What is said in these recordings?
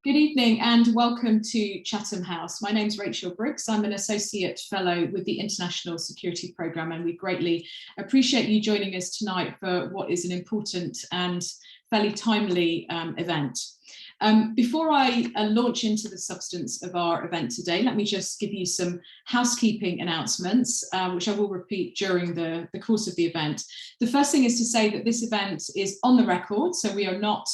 Good evening and welcome to Chatham House. My name is Rachel Briggs. I'm an Associate Fellow with the International Security Programme, and we greatly appreciate you joining us tonight for what is an important and fairly timely event. Before I launch into the substance of our event today, let me just give you some housekeeping announcements, which I will repeat during the course of the event. The first thing is to say that this event is on the record, so we are not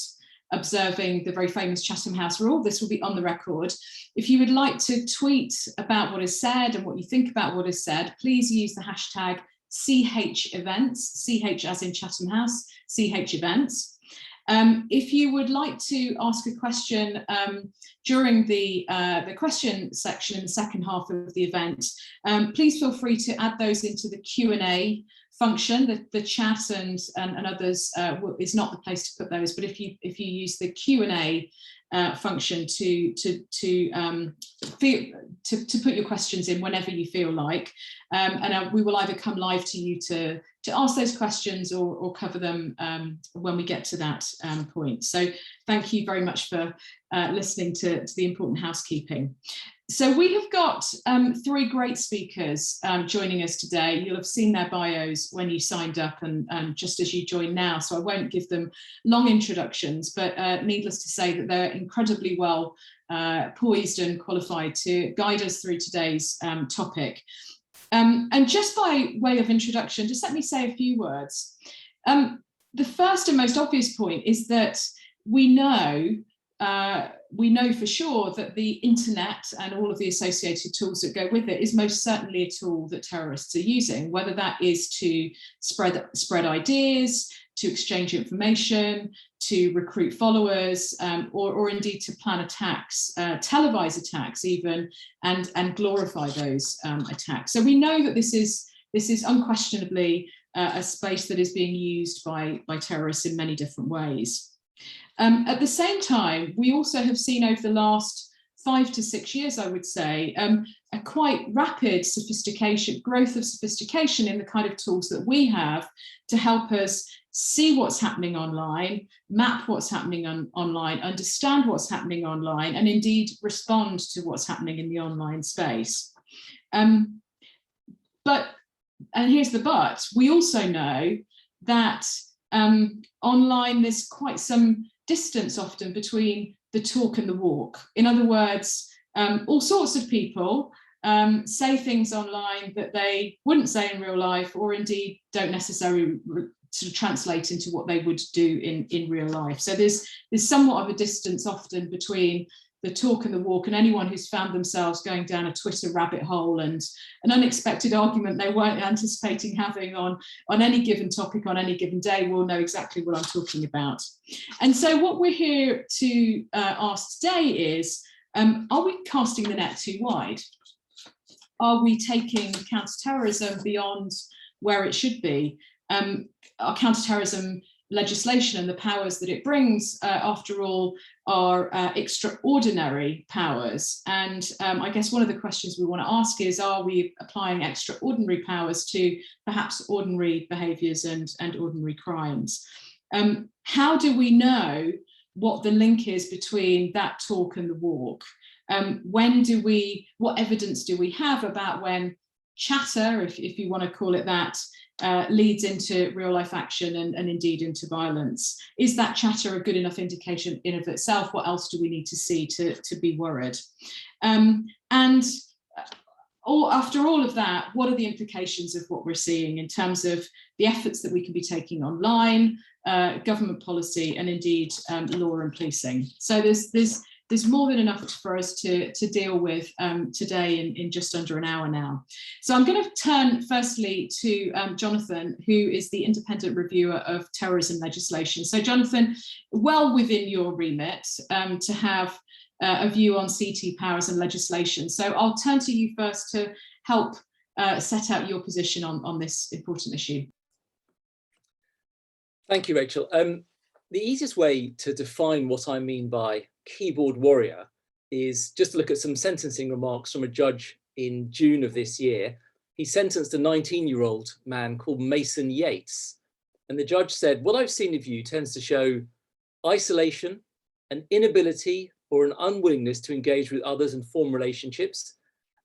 observing the very famous Chatham House rule. This will be on the record. If you would like to tweet about what is said and what you think about what is said, please use the hashtag CHEvents, CH as in Chatham House, CHEvents. If you would like to ask a question during the question section in the second half of the event, please feel free to add those into the Q&A function. The chat and others is not the place to put those, but if you use the Q&A function to put your questions in whenever you feel like, and we will either come live to you to ask those questions or cover them when we get to that point. So thank you very much for listening to the important housekeeping. So we have got three great speakers joining us today. You'll have seen their bios when you signed up and just as you join now, so I won't give them long introductions, but needless to say that they're incredibly well poised and qualified to guide us through today's topic. And just by way of introduction, just let me say a few words. The first and most obvious point is that we know for sure that the internet and all of the associated tools that go with it is most certainly a tool that terrorists are using, whether that is to spread ideas, to exchange information, to recruit followers, or indeed to plan attacks, televise attacks even, and glorify those attacks. So we know that this is unquestionably a space that is being used by terrorists in many different ways. At the same time, we also have seen over the last 5 to 6 years, I would say, a quite rapid growth of sophistication in the kind of tools that we have to help us see what's happening online, map what's happening online, understand what's happening online, and indeed respond to what's happening in the online space. But here's the but, we also know that online there's quite some distance often between the talk and the walk. In other words, all sorts of people say things online that they wouldn't say in real life, or indeed don't necessarily sort of translate into what they would do in real life. So there's somewhat of a distance often between the talk and the walk, and anyone who's found themselves going down a Twitter rabbit hole and an unexpected argument they weren't anticipating having on any given topic on any given day will know exactly what I'm talking about. And so what we're here to ask today is, are we casting the net too wide? Are we taking counterterrorism beyond where it should be? Our counterterrorism legislation and the powers that it brings, after all, are extraordinary powers. And I guess one of the questions we want to ask is, are we applying extraordinary powers to perhaps ordinary behaviours and ordinary crimes? How do we know what the link is between that talk and the walk? What evidence do we have about when chatter, if you want to call it that, leads into real life action and indeed into violence? Is that chatter a good enough indication in of itself? What else do we need to see to be worried? After all of that, what are the implications of what we're seeing in terms of the efforts that we can be taking online, government policy, and indeed law and policing? So there's more than enough for us to deal with today in just under an hour now. So I'm going to turn firstly to Jonathan, who is the independent reviewer of terrorism legislation. So Jonathan, well within your remit to have a view on CT powers and legislation. So I'll turn to you first to help set out your position on this important issue. Thank you, Rachel. The easiest way to define what I mean by keyboard warrior is just to look at some sentencing remarks from a judge in June of this year. He sentenced a 19-year-old man called Mason Yates. And the judge said, "What I've seen of you tends to show isolation, an inability or an unwillingness to engage with others and form relationships.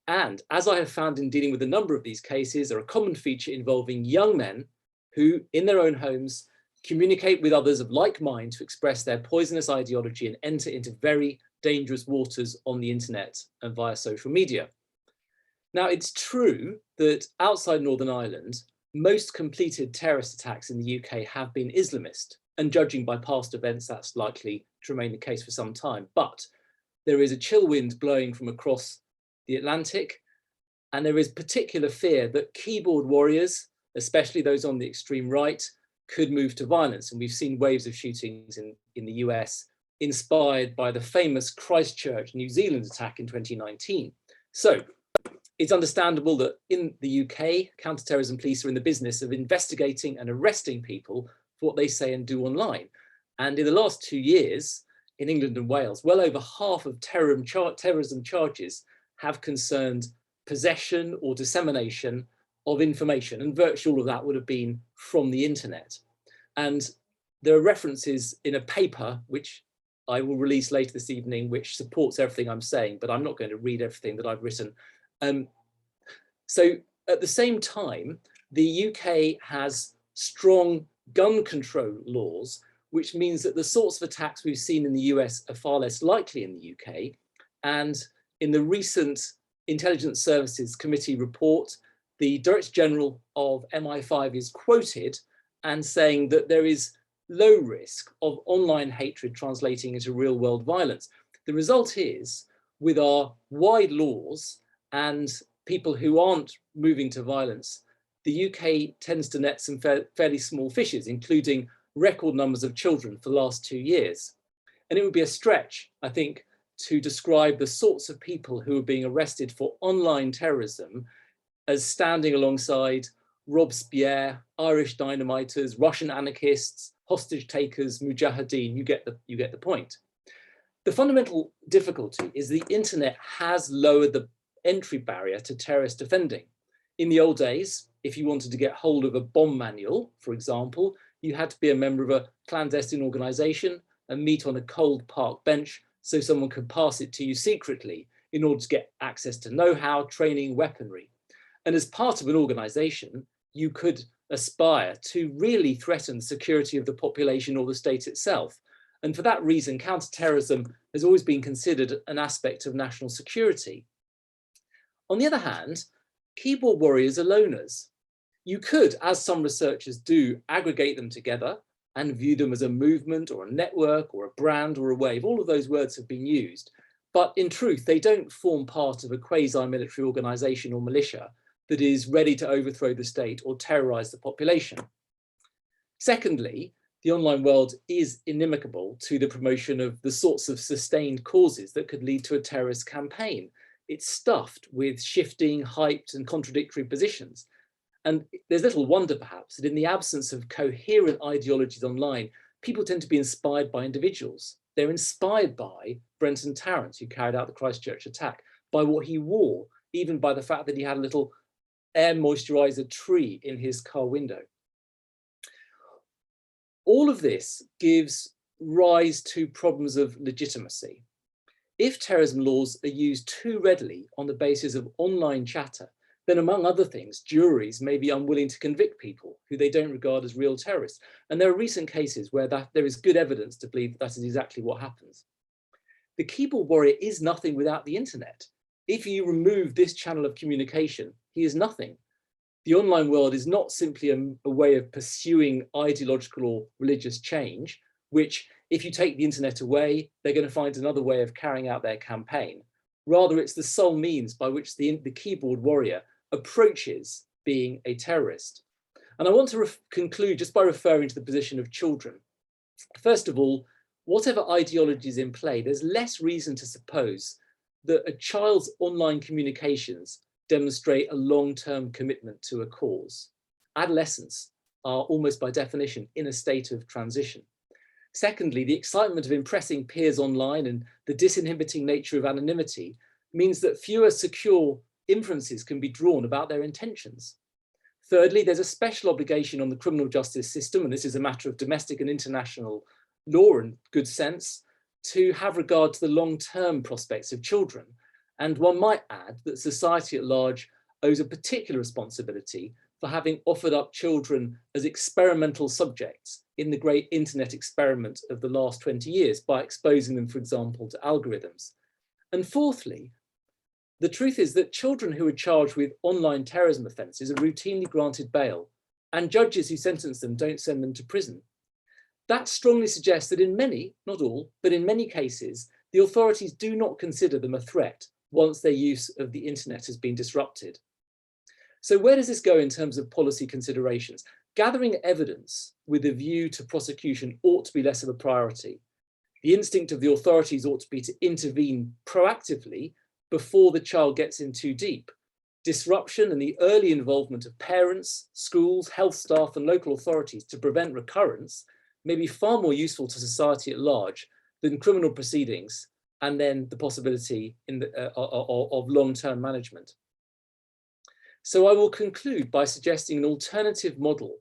And as I have found in dealing with a number of these cases, are a common feature involving young men who, in their own homes, communicate with others of like mind to express their poisonous ideology and enter into very dangerous waters on the internet and via social media. Now, it's true that outside Northern Ireland, most completed terrorist attacks in the UK have been Islamist, and judging by past events, that's likely to remain the case for some time. But there is a chill wind blowing from across the Atlantic, and there is particular fear that keyboard warriors, especially those on the extreme right, could move to violence. And we've seen waves of shootings in the US inspired by the famous Christchurch, New Zealand attack in 2019. So it's understandable that in the UK, counterterrorism police are in the business of investigating and arresting people for what they say and do online. And in the last 2 years, in England and Wales, well over half of terrorism charges have concerned possession or dissemination of information, and virtually all of that would have been from the internet. And there are references in a paper, which I will release later this evening, which supports everything I'm saying, but I'm not going to read everything that I've written. So at the same time, the UK has strong gun control laws, which means that the sorts of attacks we've seen in the US are far less likely in the UK. And in the recent Intelligence Services Committee report, the Director General of MI5 is quoted and saying that there is low risk of online hatred translating into real world violence. The result is, with our wide laws and people who aren't moving to violence, the UK tends to net some fairly small fishes, including record numbers of children for the last 2 years. And it would be a stretch, I think, to describe the sorts of people who are being arrested for online terrorism as standing alongside Robespierre, Irish dynamiters, Russian anarchists, hostage takers, mujahideen. You get the point. The fundamental difficulty is the internet has lowered the entry barrier to terrorist offending. In the old days, if you wanted to get hold of a bomb manual, for example, you had to be a member of a clandestine organization and meet on a cold park bench so someone could pass it to you secretly in order to get access to know-how, training, weaponry. And as part of an organization, you could aspire to really threaten the security of the population or the state itself. And for that reason, counterterrorism has always been considered an aspect of national security. On the other hand, keyboard warriors are loners. You could, as some researchers do, aggregate them together and view them as a movement or a network or a brand or a wave. All of those words have been used, but in truth, they don't form part of a quasi-military organization or militia that is ready to overthrow the state or terrorize the population. Secondly, the online world is inimical to the promotion of the sorts of sustained causes that could lead to a terrorist campaign. It's stuffed with shifting, hyped, and contradictory positions. And there's little wonder, perhaps, that in the absence of coherent ideologies online, people tend to be inspired by individuals. They're inspired by Brenton Tarrant, who carried out the Christchurch attack, by what he wore, even by the fact that he had a little air moisturizer tree in his car window. All of this gives rise to problems of legitimacy. If terrorism laws are used too readily on the basis of online chatter, then among other things, juries may be unwilling to convict people who they don't regard as real terrorists. And there are recent cases where there is good evidence to believe that is exactly what happens. The keyboard warrior is nothing without the internet. If you remove this channel of communication, he is nothing. The online world is not simply a way of pursuing ideological or religious change, which if you take the internet away, they're going to find another way of carrying out their campaign. Rather, it's the sole means by which the keyboard warrior approaches being a terrorist. And I want to conclude just by referring to the position of children. First of all, whatever ideology is in play, there's less reason to suppose that a child's online communications demonstrate a long-term commitment to a cause. Adolescents are almost by definition in a state of transition. Secondly, the excitement of impressing peers online and the disinhibiting nature of anonymity means that fewer secure inferences can be drawn about their intentions. Thirdly, there's a special obligation on the criminal justice system, and this is a matter of domestic and international law and good sense, to have regard to the long-term prospects of children. And one might add that society at large owes a particular responsibility for having offered up children as experimental subjects in the great internet experiment of the last 20 years by exposing them, for example, to algorithms. And fourthly, the truth is that children who are charged with online terrorism offences are routinely granted bail, and judges who sentence them don't send them to prison. That strongly suggests that in many, not all, but in many cases, the authorities do not consider them a threat once their use of the internet has been disrupted. So where does this go in terms of policy considerations? Gathering evidence with a view to prosecution ought to be less of a priority. The instinct of the authorities ought to be to intervene proactively before the child gets in too deep. Disruption and the early involvement of parents, schools, health staff and local authorities to prevent recurrence may be far more useful to society at large than criminal proceedings and then the possibility of long-term management. So I will conclude by suggesting an alternative model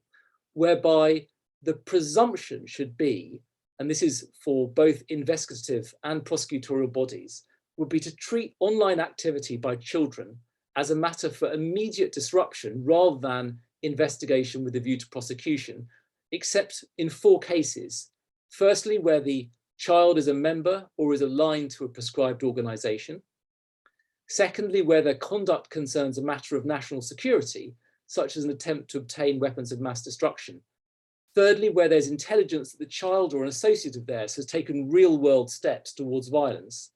whereby the presumption should be, and this is for both investigative and prosecutorial bodies, would be to treat online activity by children as a matter for immediate disruption rather than investigation with a view to prosecution, except in 4 cases. Firstly, where the child is a member or is aligned to a prescribed organisation. Secondly, where their conduct concerns a matter of national security, such as an attempt to obtain weapons of mass destruction. Thirdly, where there's intelligence that the child or an associate of theirs has taken real-world steps towards violence.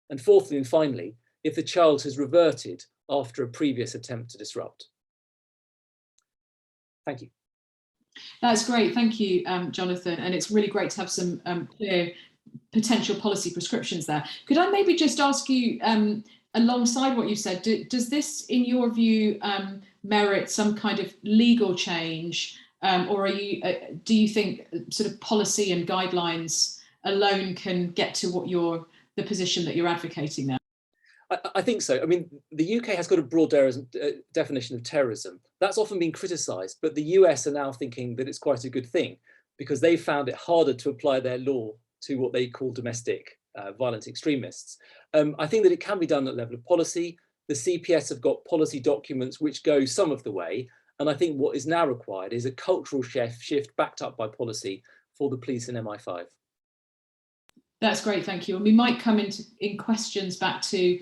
And fourthly and finally, if the child has reverted after a previous attempt to disrupt. Thank you. That's great. Thank you, Jonathan. And it's really great to have some clear potential policy prescriptions there. Could I maybe just ask you, alongside what you said, does this, in your view, merit some kind of legal change, or do you think sort of policy and guidelines alone can get to what the position that you're advocating there? I think so. I mean, the UK has got a broad definition of terrorism. That's often been criticised, but the US are now thinking that it's quite a good thing because they found it harder to apply their law to what they call domestic violent extremists. I think that it can be done at the level of policy. The CPS have got policy documents which go some of the way. And I think what is now required is a cultural shift backed up by policy for the police and MI5. That's great, thank you. And we might come in questions back to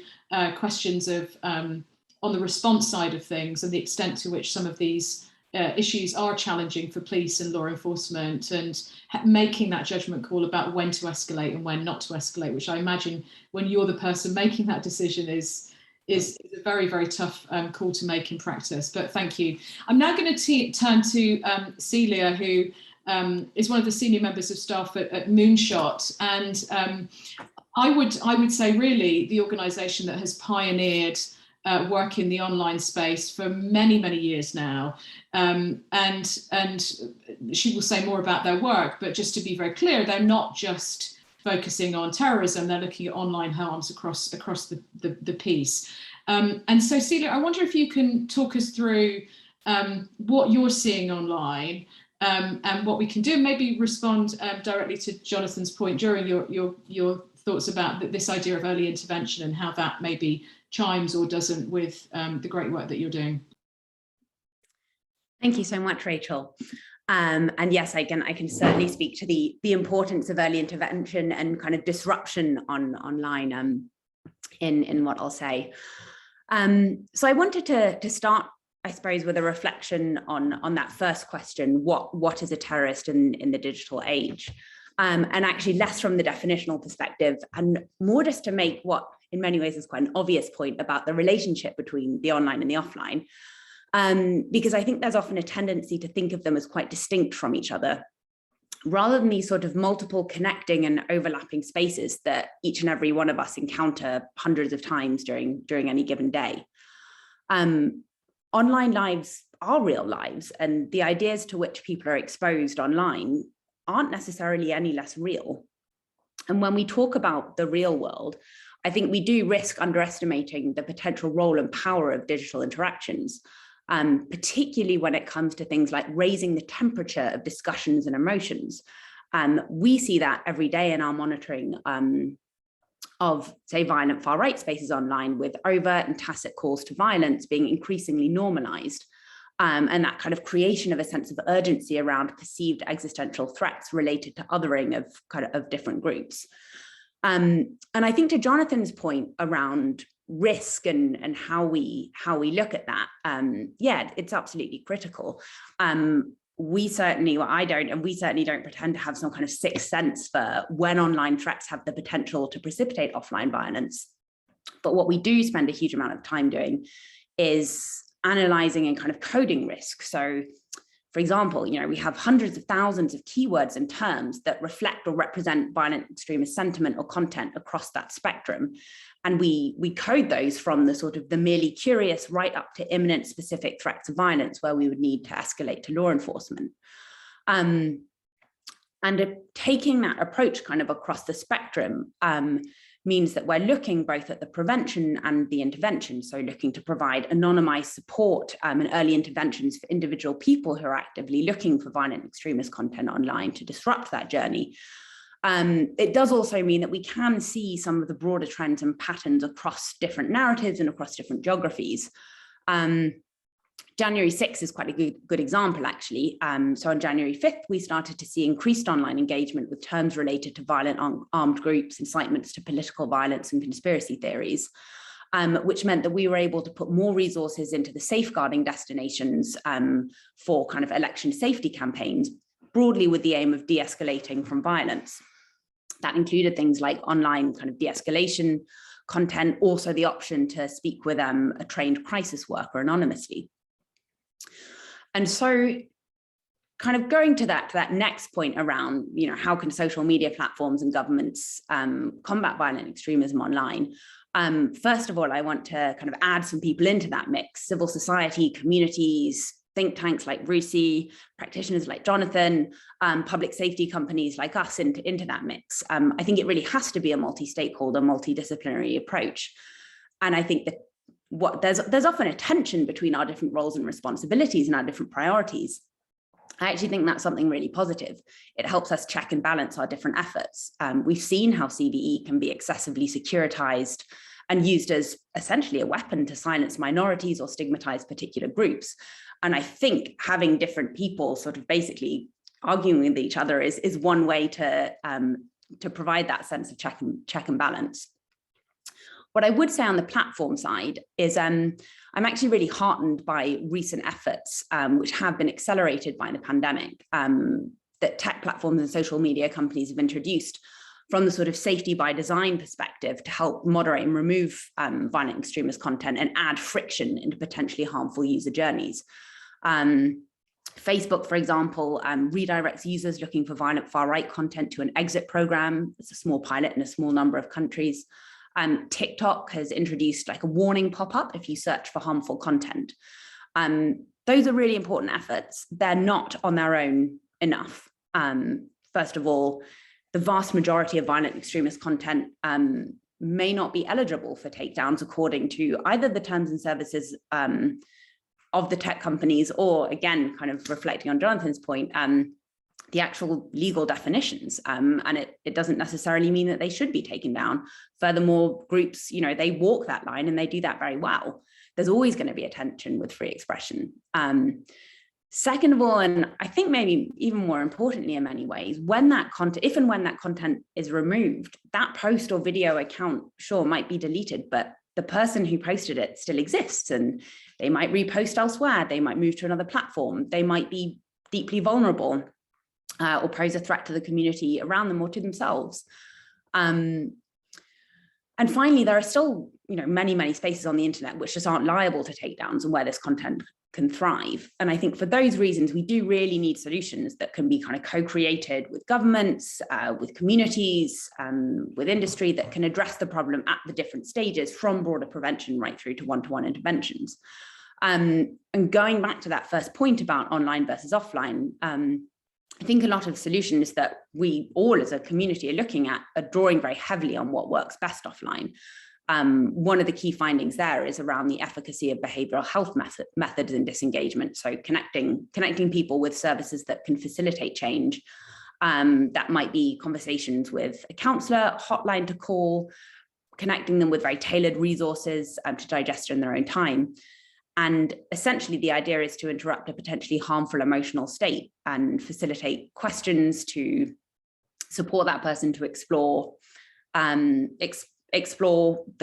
questions of on the response side of things and the extent to which some of these issues are challenging for police and law enforcement, and making that judgment call about when to escalate and when not to escalate, which I imagine when you're the person making that decision is a very, very tough call to make in practice. But thank you. I'm now going to turn to Celia, who is one of the senior members of staff at Moonshot, and I would say really the organisation that has pioneered work in the online space for many, many years now, and she will say more about their work. But just to be very clear, they're not just focusing on terrorism; they're looking at online harms across the piece. And so, Celia, I wonder if you can talk us through what you're seeing online. And what we can do, maybe respond directly to Jonathan's point during your thoughts about this idea of early intervention and how that maybe chimes or doesn't with the great work that you're doing. Thank you so much, Rachel. And yes, I can certainly speak to the importance of early intervention and kind of disruption online in what I'll say. So I wanted to start, I suppose, with a reflection on that first question, what is a terrorist in the digital age? And actually less from the definitional perspective and more just to make what in many ways is quite an obvious point about the relationship between the online and the offline. Because I think there's often a tendency to think of them as quite distinct from each other, rather than these sort of multiple connecting and overlapping spaces that each and every one of us encounter hundreds of times during any given day. Online lives are real lives, and the ideas to which people are exposed online aren't necessarily any less real. And when we talk about the real world, I think we do risk underestimating the potential role and power of digital interactions, particularly when it comes to things like raising the temperature of discussions and emotions, We see that every day in our monitoring of, say, violent far-right spaces online, with overt and tacit calls to violence being increasingly normalized, and that kind of creation of a sense of urgency around perceived existential threats related to othering of different groups. And I think to Jonathan's point around risk and how we look at that, yeah, it's absolutely critical. We certainly don't pretend to have some kind of sixth sense for when online threats have the potential to precipitate offline violence. But what we do spend a huge amount of time doing is analyzing and kind of coding risk. So, for example, we have hundreds of thousands of keywords and terms that reflect or represent violent extremist sentiment or content across that spectrum. And we code those from the merely curious right up to imminent specific threats of violence where we would need to escalate to law enforcement. And taking that approach kind of across the spectrum means that we're looking both at the prevention and the intervention. So looking to provide anonymized support and early interventions for individual people who are actively looking for violent extremist content online to disrupt that journey. It does also mean that we can see some of the broader trends and patterns across different narratives and across different geographies. January 6th is quite a good example, actually. So on January 5th, we started to see increased online engagement with terms related to violent armed groups, incitements to political violence and conspiracy theories, which meant that we were able to put more resources into the safeguarding destinations for kind of election safety campaigns, broadly with the aim of de-escalating from violence. That included things like online kind of de-escalation content, also the option to speak with a trained crisis worker anonymously. And so kind of going to that next point around, how can social media platforms and governments combat violent extremism online? First of all, I want to kind of add some people into that mix: civil society, communities, think tanks like RUSI, practitioners like Jonathan, public safety companies like us into that mix. I think it really has to be a multi-stakeholder, multidisciplinary approach. And I think that there's often a tension between our different roles and responsibilities and our different priorities. I actually think that's something really positive. It helps us check and balance our different efforts. We've seen how CVE can be excessively securitized and used as essentially a weapon to silence minorities or stigmatize particular groups. And I think having different people sort of basically arguing with each other is one way to provide that sense of check and balance. What I would say on the platform side is I'm actually really heartened by recent efforts, which have been accelerated by the pandemic, that tech platforms and social media companies have introduced from the sort of safety by design perspective to help moderate and remove violent extremist content and add friction into potentially harmful user journeys. Facebook, for example, redirects users looking for violent far-right content to an exit program. It's a small pilot in a small number of countries. TikTok has introduced like a warning pop-up if you search for harmful content. Those are really important efforts. They're not on their own enough. First of all, the vast majority of violent extremist content may not be eligible for takedowns according to either the terms and services of the tech companies, or again, kind of reflecting on Jonathan's point, the actual legal definitions, and it doesn't necessarily mean that they should be taken down. Furthermore, groups, they walk that line and they do that very well. There's always going to be a tension with free expression. Second of all, and I think maybe even more importantly in many ways, when that content, if and when that content is removed, that post or video account, sure, might be deleted, but the person who posted it still exists, and they might repost elsewhere, they might move to another platform, they might be deeply vulnerable, or pose a threat to the community around them or to themselves. And finally, there are still, many spaces on the internet which just aren't liable to takedowns and where this content can thrive. And I think for those reasons, we do really need solutions that can be kind of co-created with governments, with communities, with industry, that can address the problem at the different stages, from broader prevention right through to one-to-one interventions. And going back to that first point about online versus offline, I think a lot of solutions that we all as a community are looking at are drawing very heavily on what works best offline. One of the key findings there is around the efficacy of behavioral health methods in disengagement. So connecting people with services that can facilitate change, That might be conversations with a counsellor, hotline to call, connecting them with very tailored resources to digest in their own time. And essentially the idea is to interrupt a potentially harmful emotional state and facilitate questions to support that person to explore the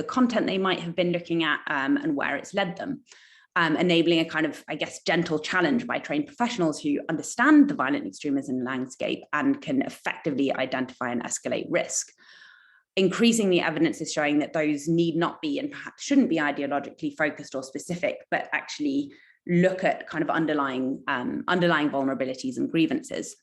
content they might have been looking at and where it's led them, enabling a kind of, I guess, gentle challenge by trained professionals who understand the violent extremism landscape and can effectively identify and escalate risk. Increasingly, evidence is showing that those need not be and perhaps shouldn't be ideologically focused or specific, but actually look at kind of underlying vulnerabilities and grievances.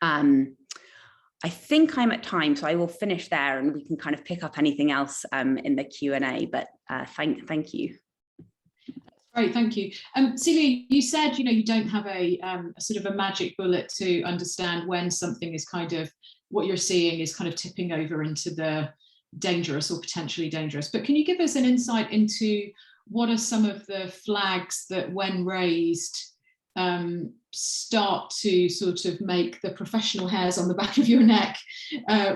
I think I'm at time, so I will finish there and we can kind of pick up anything else in the Q&A, but thank you. Great, thank you. Celia, you said, you don't have a sort of a magic bullet to understand when something is kind of, what you're seeing is kind of tipping over into the dangerous or potentially dangerous. But can you give us an insight into what are some of the flags that, when raised, start to sort of make the professional hairs on the back of your neck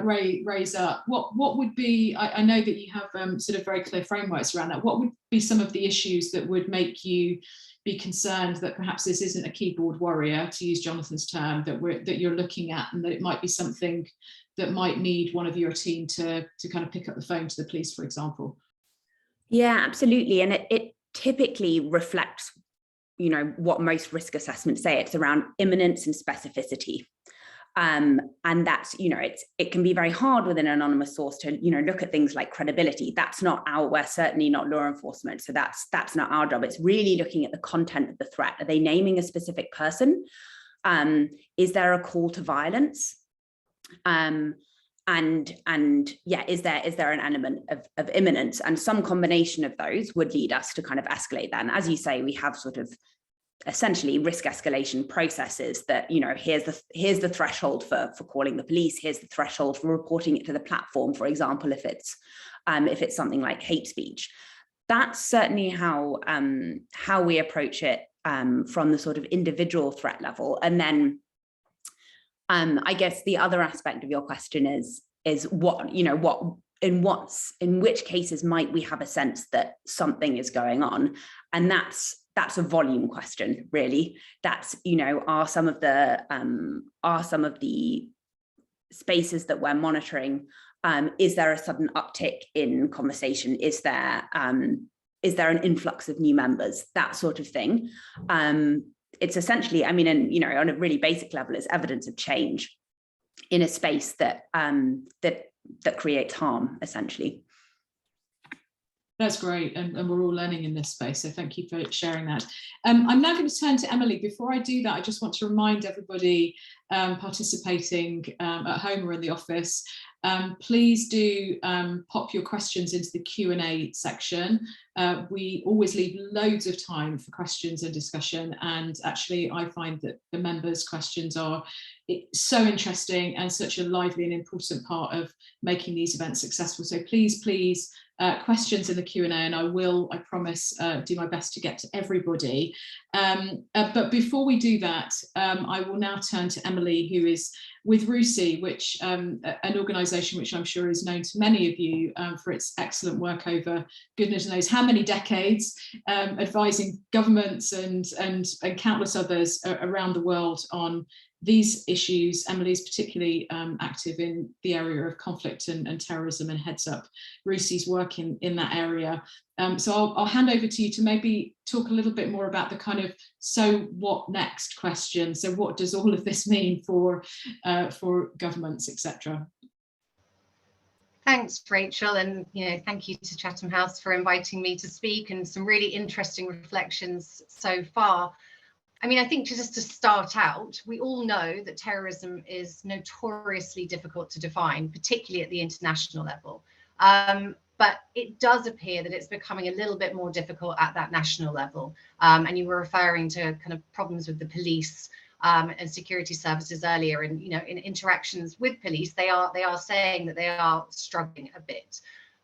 raise up? What would be, I know that you have sort of very clear frameworks around that. What would be some of the issues that would make you be concerned that perhaps this isn't a keyboard warrior, to use Jonathan's term, that you're looking at, and that it might be something that might need one of your team to kind of pick up the phone to the police, for example? Yeah, absolutely. And it typically reflects, what most risk assessments say. It's around imminence and specificity. And that's, it can be very hard with an anonymous source to, look at things like credibility. We're certainly not law enforcement. So that's not our job. It's really looking at the content of the threat. Are they naming a specific person? Is there a call to violence? And yeah, is there an element of imminence? And some combination of those would lead us to kind of escalate that. And as you say, we have sort of essentially risk escalation processes that, here's the threshold for calling the police, here's the threshold for reporting it to the platform, for example, if it's something like hate speech. That's certainly how we approach it from the sort of individual threat level. And then I guess the other aspect of your question is what, in which cases might we have a sense that something is going on? And that's a volume question, really. That's, are some of the spaces that we're monitoring, is there a sudden uptick in conversation? Is there an influx of new members? That sort of thing. It's essentially, on a really basic level, it's evidence of change in a space that creates harm, essentially. That's great, and we're all learning in this space, so thank you for sharing that. I'm now going to turn to Emily. Before I do that, I just want to remind everybody participating at home or in the office, please do pop your questions into the Q&A section. We always leave loads of time for questions and discussion, and actually I find that the members' questions are so interesting and such a lively and important part of making these events successful. So please, questions in the Q&A, and I promise, do my best to get to everybody. But before we do that, I will now turn to Emily, who is with RUSI, which an organisation which I'm sure is known to many of you for its excellent work over goodness knows how many decades, advising governments and countless others around the world on these issues. Emily's particularly active in the area of conflict and terrorism, and heads up RUSI's work in that area. So I'll hand over to you to maybe talk a little bit more about the kind of so what next question. So what does all of this mean for governments, etc.? Thanks, Rachel, and thank you to Chatham House for inviting me to speak, and some really interesting reflections so far. I think just to start out, we all know that terrorism is notoriously difficult to define, particularly at the international level. But it does appear that it's becoming a little bit more difficult at that national level. And you were referring to kind of problems with the police and security services earlier, and in interactions with police, they are saying that they are struggling a bit.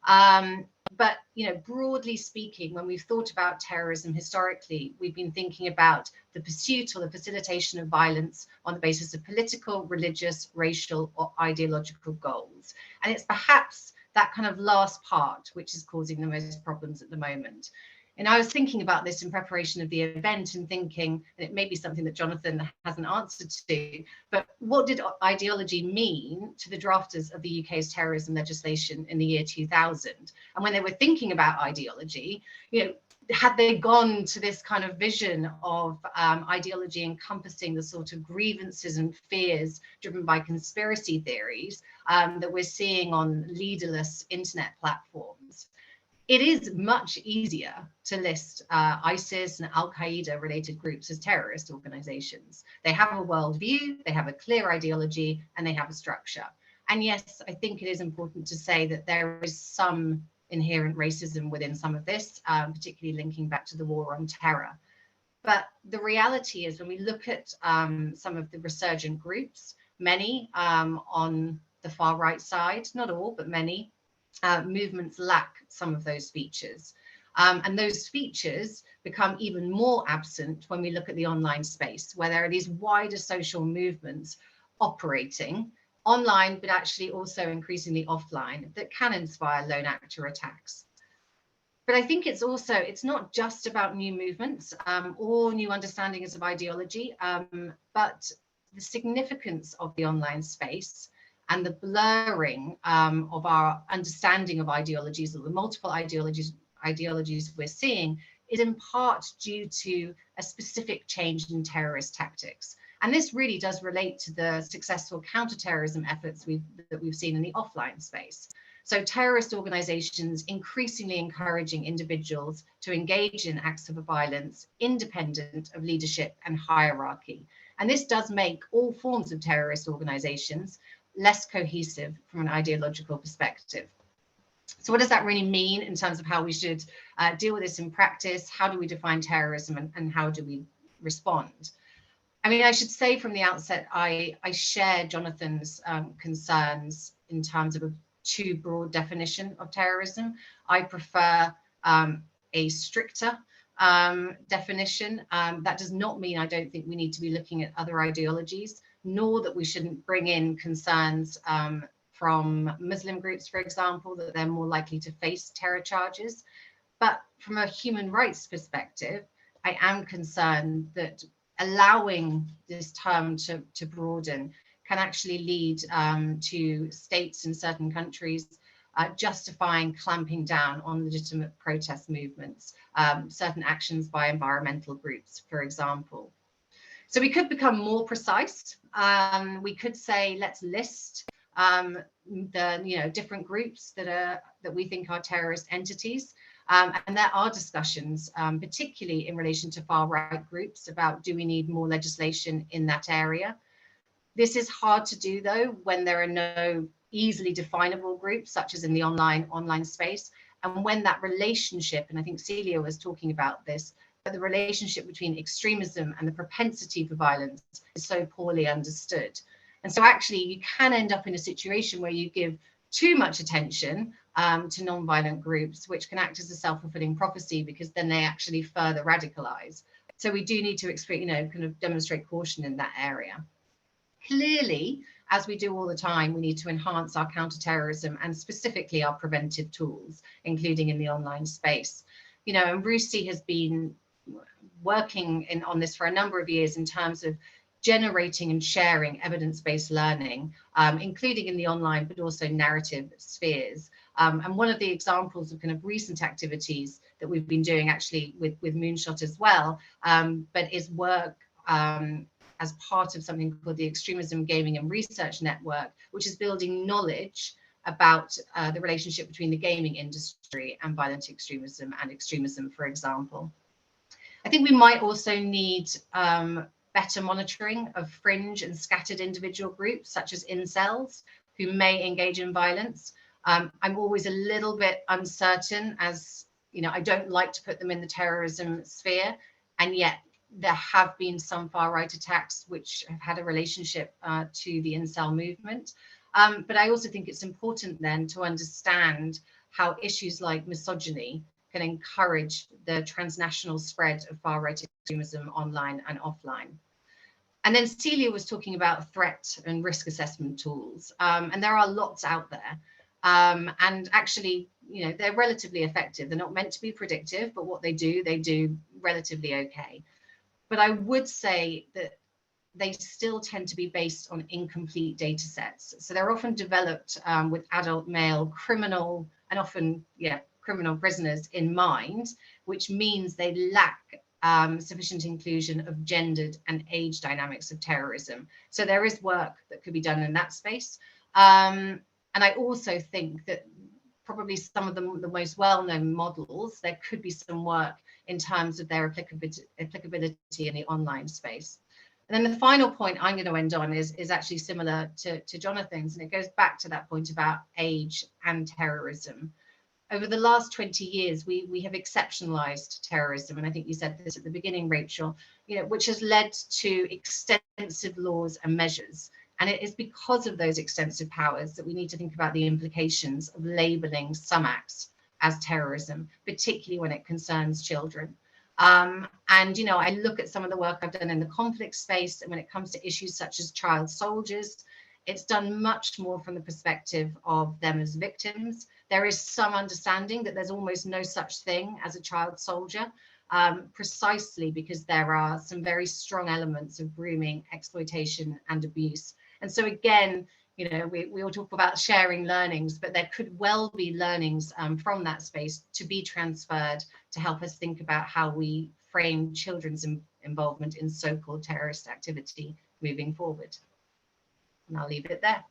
But broadly speaking, when we've thought about terrorism historically, we've been thinking about the pursuit or the facilitation of violence on the basis of political, religious, racial, or ideological goals. And it's perhaps that kind of last part which is causing the most problems at the moment. And I was thinking about this in preparation of the event and thinking, and it may be something that Jonathan hasn't answered to, but what did ideology mean to the drafters of the UK's terrorism legislation in the year 2000? And when they were thinking about ideology, had they gone to this kind of vision of ideology encompassing the sort of grievances and fears driven by conspiracy theories that we're seeing on leaderless internet platforms? It is much easier to list ISIS and Al-Qaeda related groups as terrorist organizations. They have a worldview, they have a clear ideology, and they have a structure. And yes, I think it is important to say that there is some inherent racism within some of this, particularly linking back to the war on terror. But the reality is, when we look at some of the resurgent groups, many on the far right side, not all, but many, movements lack some of those features. And those features become even more absent when we look at the online space, where there are these wider social movements operating online, but actually also increasingly offline, that can inspire lone actor attacks. But I think it's not just about new movements or new understandings of ideology, but the significance of the online space and the blurring of our understanding of ideologies, or the multiple ideologies we're seeing, is in part due to a specific change in terrorist tactics. And this really does relate to the successful counterterrorism efforts that we've seen in the offline space. So terrorist organizations increasingly encouraging individuals to engage in acts of violence independent of leadership and hierarchy. And this does make all forms of terrorist organizations less cohesive from an ideological perspective. So what does that really mean in terms of how we should deal with this in practice? How do we define terrorism, and how do we respond? I mean, I should say from the outset, I share Jonathan's concerns in terms of a too broad definition of terrorism. I prefer a stricter definition. That does not mean I don't think we need to be looking at other ideologies, nor that we shouldn't bring in concerns from Muslim groups, for example, that they're more likely to face terror charges. But from a human rights perspective, I am concerned that allowing this term to broaden can actually lead to states in certain countries justifying clamping down on legitimate protest movements, certain actions by environmental groups, for example. So we could become more precise. We could say, let's list the different groups that we think are terrorist entities. And there are discussions, particularly in relation to far right groups, about do we need more legislation in that area. This is hard to do, though, when there are no easily definable groups, such as in the online space, and when that relationship, and I think Celia was talking about this, but the relationship between extremism and the propensity for violence is so poorly understood. And so actually you can end up in a situation where you give too much attention to non-violent groups, which can act as a self-fulfilling prophecy, because then they actually further radicalize. So we do need to kind of demonstrate caution in that area. Clearly, as we do all the time, we need to enhance our counterterrorism and specifically our preventive tools, including in the online space. And RUSI has been working on this for a number of years in terms of generating and sharing evidence-based learning, including in the online, but also narrative spheres. And one of the examples of kind of recent activities that we've been doing actually with Moonshot as well, but is work as part of something called the Extremism Gaming and Research Network, which is building knowledge about the relationship between the gaming industry and violent extremism and extremism, for example. I think we might also need better monitoring of fringe and scattered individual groups, such as incels, who may engage in violence. I'm always a little bit uncertain, as I don't like to put them in the terrorism sphere, and yet there have been some far-right attacks which have had a relationship to the incel movement. But I also think it's important then to understand how issues like misogyny can encourage the transnational spread of far-right extremism online and offline. And then Celia was talking about threat and risk assessment tools, and there are lots out there. And actually, you know, they're relatively effective. They're not meant to be predictive, but what they do relatively okay. But I would say that they still tend to be based on incomplete data sets. So they're often developed with adult male criminal and often, criminal prisoners in mind, which means they lack sufficient inclusion of gendered and age dynamics of terrorism. So there is work that could be done in that space. And I also think that probably some of the most well-known models, there could be some work in terms of their applicability in the online space. And then the final point I'm going to end on is actually similar to Jonathan's, and it goes back to that point about age and terrorism. Over the last 20 years, we have exceptionalized terrorism, and I think you said this at the beginning, Rachel, which has led to extensive laws and measures. And it is because of those extensive powers that we need to think about the implications of labeling some acts as terrorism, particularly when it concerns children. And, I look at some of the work I've done in the conflict space, and when it comes to issues such as child soldiers, it's done much more from the perspective of them as victims. There is some understanding that there's almost no such thing as a child soldier, precisely because there are some very strong elements of grooming, exploitation, and abuse. And so again, we all talk about sharing learnings, but there could well be learnings from that space to be transferred to help us think about how we frame children's involvement in so-called terrorist activity moving forward. And I'll leave it there.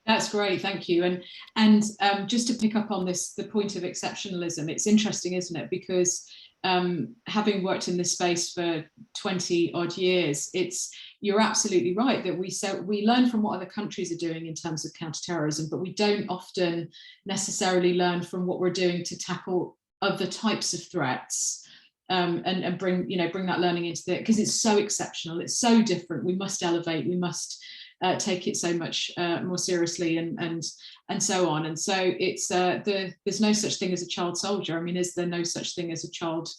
That's great, thank you. And just to pick up on this, the point of exceptionalism, it's interesting, isn't it? Because having worked in this space for 20 odd years, you're absolutely right that we learn from what other countries are doing in terms of counterterrorism, but we don't often necessarily learn from what we're doing to tackle other types of threats. And bring that learning into it, because it's so exceptional, it's so different. We must elevate, we must take it so much more seriously, and so on. And so it's there's no such thing as a child soldier. I mean, is there no such thing as a child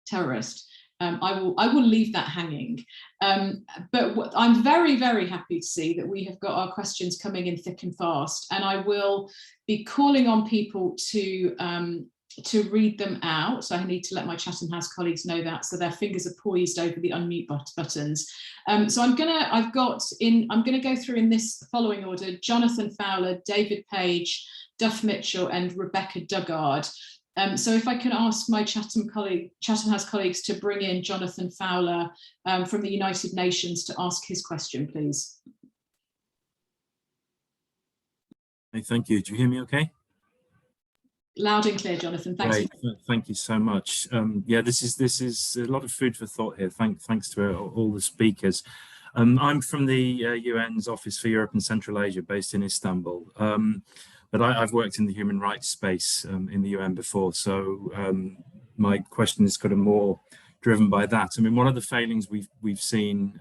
terrorist? I will leave that hanging. But I'm very, very happy to see that we have got our questions coming in thick and fast, and I will be calling on people to read them out. So I need to let my Chatham House colleagues know that, so their fingers are poised over the unmute buttons. So I'm gonna go through in this following order: Jonathan Fowler, David Page, Duff Mitchell, and Rebecca Duggard. So if I can ask my Chatham House colleagues to bring in Jonathan Fowler from the United Nations to ask his question, please. Hey, thank you. Do you hear me okay? Loud and clear, Jonathan. Thanks. Great. Thank you so much. Yeah, this is a lot of food for thought here. Thanks to all the speakers. I'm from the UN's Office for Europe and Central Asia, based in Istanbul. But I've worked in the human rights space in the UN before, so my question is kind of more driven by that. I mean, one of the failings we've seen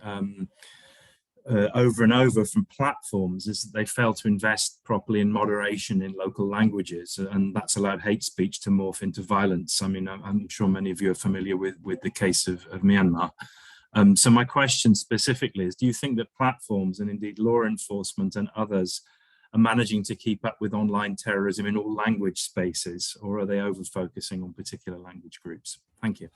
over and over from platforms is that they fail to invest properly in moderation in local languages, and that's allowed hate speech to morph into violence. I mean, I'm sure many of you are familiar with the case of Myanmar. So my question specifically is, do you think that platforms and indeed law enforcement and others are managing to keep up with online terrorism in all language spaces, or are they over-focusing on particular language groups? Thank you.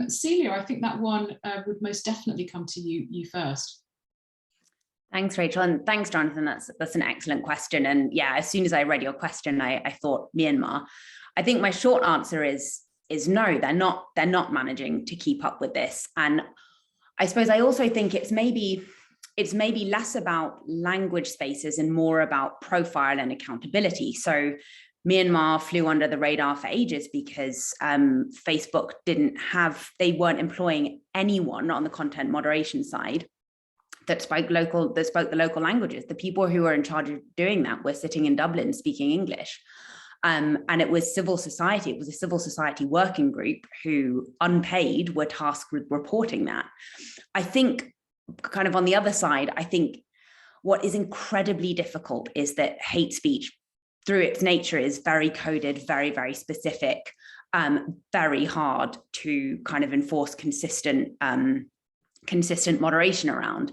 Celia, I think that one would most definitely come to you first. Thanks, Rachel, and thanks, Jonathan. That's an excellent question. And yeah, as soon as I read your question, I thought Myanmar. I think my short answer is no, they're not managing to keep up with this. And I suppose I also think it's maybe less about language spaces and more about profile and accountability. So Myanmar flew under the radar for ages because Facebook they weren't employing anyone on the content moderation side that spoke the local languages. The people who were in charge of doing that were sitting in Dublin speaking English. And it was civil society. It was a civil society working group who, unpaid, were tasked with reporting that. I think kind of on the other side, I think what is incredibly difficult is that hate speech through its nature is very coded, very, very specific, very hard to kind of enforce consistent moderation around.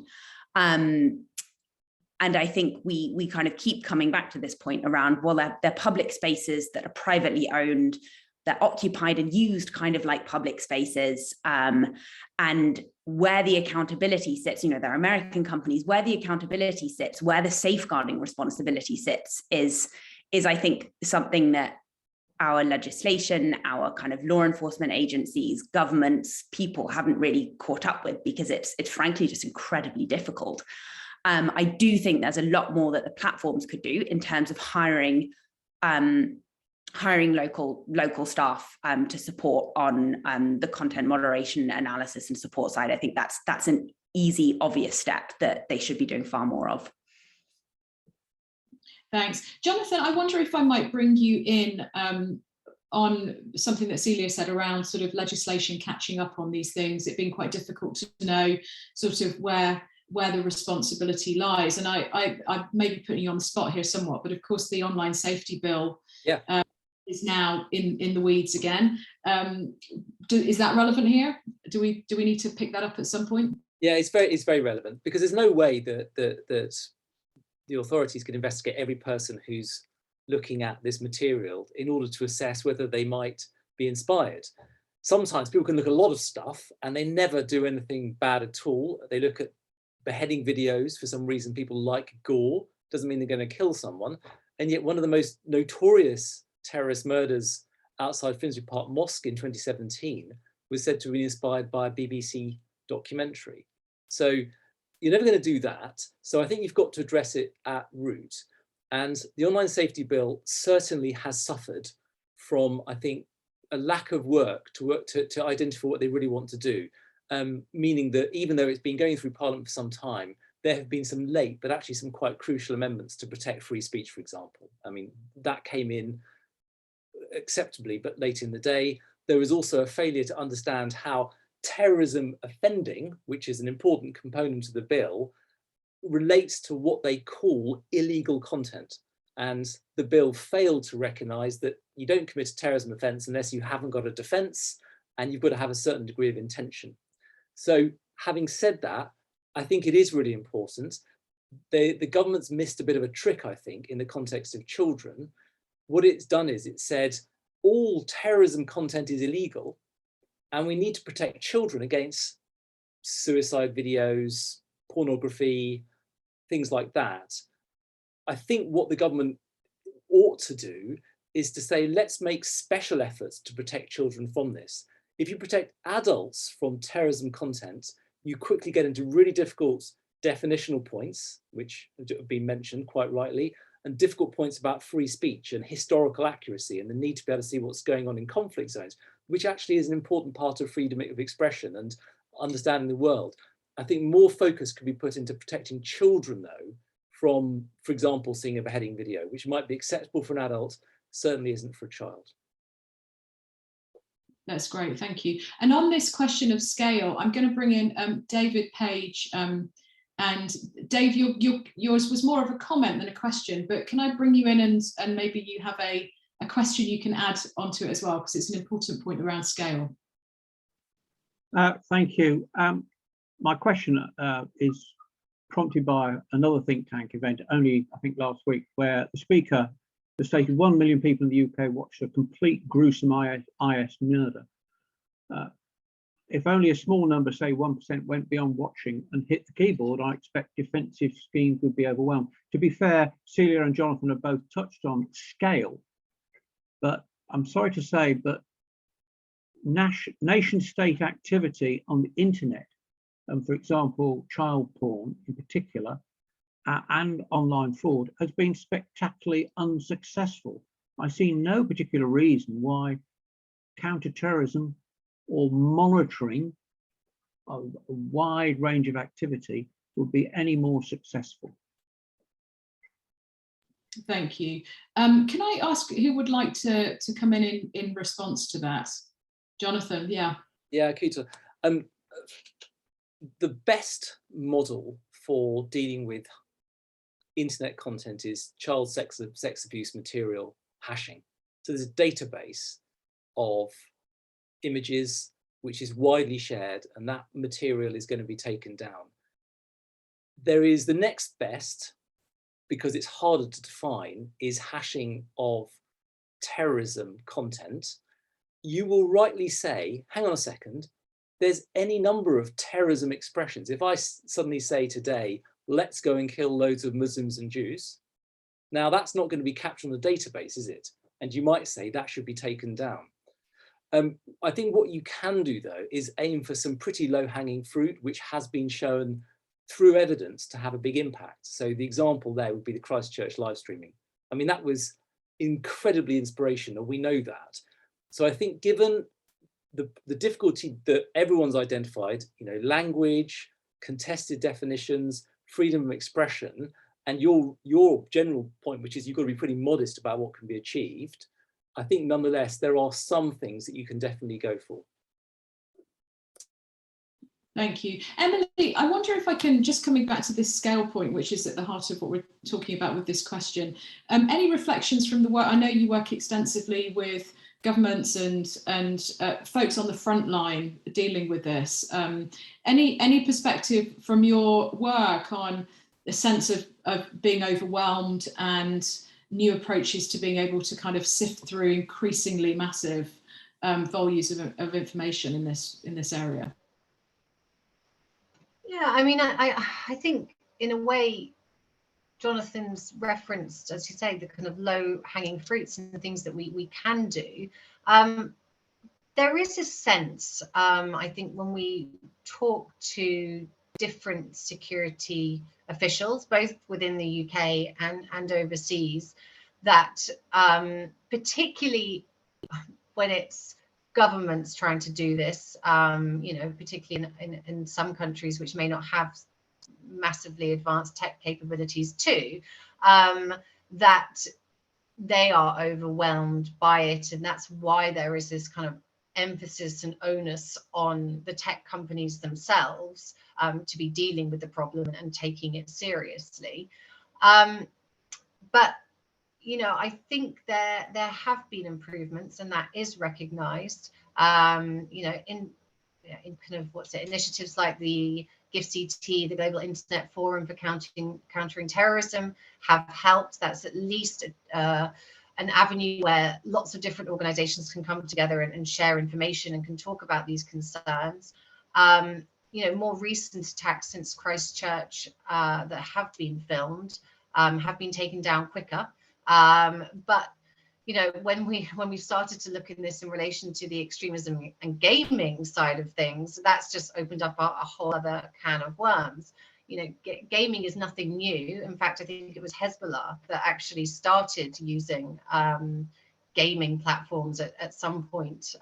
And I think we kind of keep coming back to this point around, well, they're public spaces that are privately owned, they're occupied and used kind of like public spaces. And where the accountability sits, there are American companies, where the accountability sits, where the safeguarding responsibility sits is I think something that our legislation, our kind of law enforcement agencies, governments, people haven't really caught up with, because it's frankly just incredibly difficult. I do think there's a lot more that the platforms could do in terms of hiring local staff to support on the content moderation, analysis and support side. I think that's an easy, obvious step that they should be doing far more of. Thanks. Jonathan, I wonder if I might bring you in on something that Celia said around sort of legislation catching up on these things, it being quite difficult to know sort of where the responsibility lies. And I may be putting you on the spot here somewhat, but of course the online safety bill is now in the weeds again. Is that relevant here? Do we need to pick that up at some point? Yeah, it's very relevant, because there's no way that the authorities can investigate every person who's looking at this material in order to assess whether they might be inspired. Sometimes people can look at a lot of stuff and they never do anything bad at all. They look at beheading videos. For some reason, people like gore. Doesn't mean they're going to kill someone. And yet one of the most notorious terrorist murders outside Finsbury Park Mosque in 2017 was said to have been inspired by a BBC documentary. So you're never going to do that. So I think you've got to address it at root. And the online safety bill certainly has suffered from, I think, a lack of work to identify what they really want to do. Meaning that even though it's been going through Parliament for some time, there have been some late, but actually some quite crucial amendments to protect free speech, for example. I mean, that came in acceptably, but late in the day. There was also a failure to understand how terrorism offending, which is an important component of the bill, relates to what they call illegal content. And the bill failed to recognise that you don't commit a terrorism offence unless you haven't got a defence and you've got to have a certain degree of intention. So having said that, I think it is really important. The government's missed a bit of a trick, I think, in the context of children. What it's done is it said all terrorism content is illegal and we need to protect children against suicide videos, pornography, things like that. I think what the government ought to do is to say, let's make special efforts to protect children from this. If you protect adults from terrorism content, you quickly get into really difficult definitional points, which have been mentioned quite rightly, and difficult points about free speech and historical accuracy and the need to be able to see what's going on in conflict zones, which actually is an important part of freedom of expression and understanding the world. I think more focus could be put into protecting children, though, from, for example, seeing a beheading video, which might be acceptable for an adult, certainly isn't for a child. That's great, thank you. And on this question of scale, I'm going to bring in David Page. And Dave, yours was more of a comment than a question, but can I bring you in and maybe you have a question you can add onto it as well, because it's an important point around scale. Thank you. My question is prompted by another think tank event, only I think last week, where the speaker has stated 1 million people in the UK watched a complete gruesome IS murder. If only a small number, say 1%, went beyond watching and hit the keyboard, I expect defensive schemes would be overwhelmed. To be fair, Celia and Jonathan have both touched on scale, but I'm sorry to say, but nation state activity on the internet, and for example, child porn in particular, and online fraud has been spectacularly unsuccessful. I see no particular reason why counterterrorism or monitoring of a wide range of activity would be any more successful. Thank you. Can I ask who would like to come in response to that? Jonathan, yeah. Yeah, Keita. The best model for dealing with internet content is child sex abuse material hashing. So there's a database of images which is widely shared, and that material is going to be taken down. There is the next best, because it's harder to define, is hashing of terrorism content. You will rightly say, hang on a second, there's any number of terrorism expressions. If I suddenly say today, let's go and kill loads of Muslims and Jews, now that's not going to be captured on the database, is it? And you might say that should be taken down. I think what you can do, though, is aim for some pretty low-hanging fruit, which has been shown through evidence to have a big impact. So the example there would be the Christchurch live streaming. I mean, that was incredibly inspirational. We know that. So I think given the difficulty that everyone's identified, you know, language, contested definitions, freedom of expression, and your general point, which is you've got to be pretty modest about what can be achieved, I think nonetheless, there are some things that you can definitely go for. Thank you. Emily, I wonder if I can, just coming back to this scale point, which is at the heart of what we're talking about with this question, any reflections from the work? I know you work extensively with governments and folks on the front line dealing with this. Any perspective from your work on a sense of being overwhelmed and new approaches to being able to kind of sift through increasingly massive volumes of information in this area? Yeah, I mean, I think in a way, Jonathan's referenced, as you say, the kind of low-hanging fruits and the things that we can do. There is a sense, I think, when we talk to different security officials, both within the UK and overseas, that particularly when it's governments trying to do this, you know, particularly in some countries which may not have massively advanced tech capabilities too, that they are overwhelmed by it. And that's why there is this kind of emphasis and onus on the tech companies themselves to be dealing with the problem and taking it seriously. But you know, I think there have been improvements, and that is recognised. You know, in kind of initiatives like the GIFCT, the Global Internet Forum for Countering Terrorism, have helped. That's at least an avenue where lots of different organisations can come together and share information and can talk about these concerns. You know, more recent attacks since Christchurch that have been filmed have been taken down quicker. But you know, when we started to look in this in relation to the extremism and gaming side of things, that's just opened up a whole other can of worms. You know, gaming is nothing new. In fact, I think it was Hezbollah that actually started using gaming platforms at some point.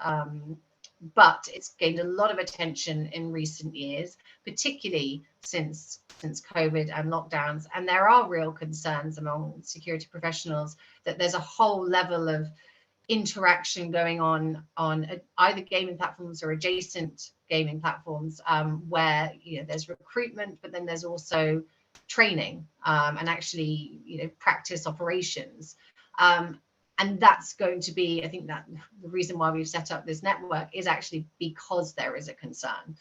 But it's gained a lot of attention in recent years, particularly since COVID and lockdowns. And there are real concerns among security professionals that there's a whole level of interaction going on either gaming platforms or adjacent gaming platforms, where, you know, there's recruitment, but then there's also training and actually, you know, practice operations. And that's going to be, I think, that the reason why we've set up this network is actually because there is a concern.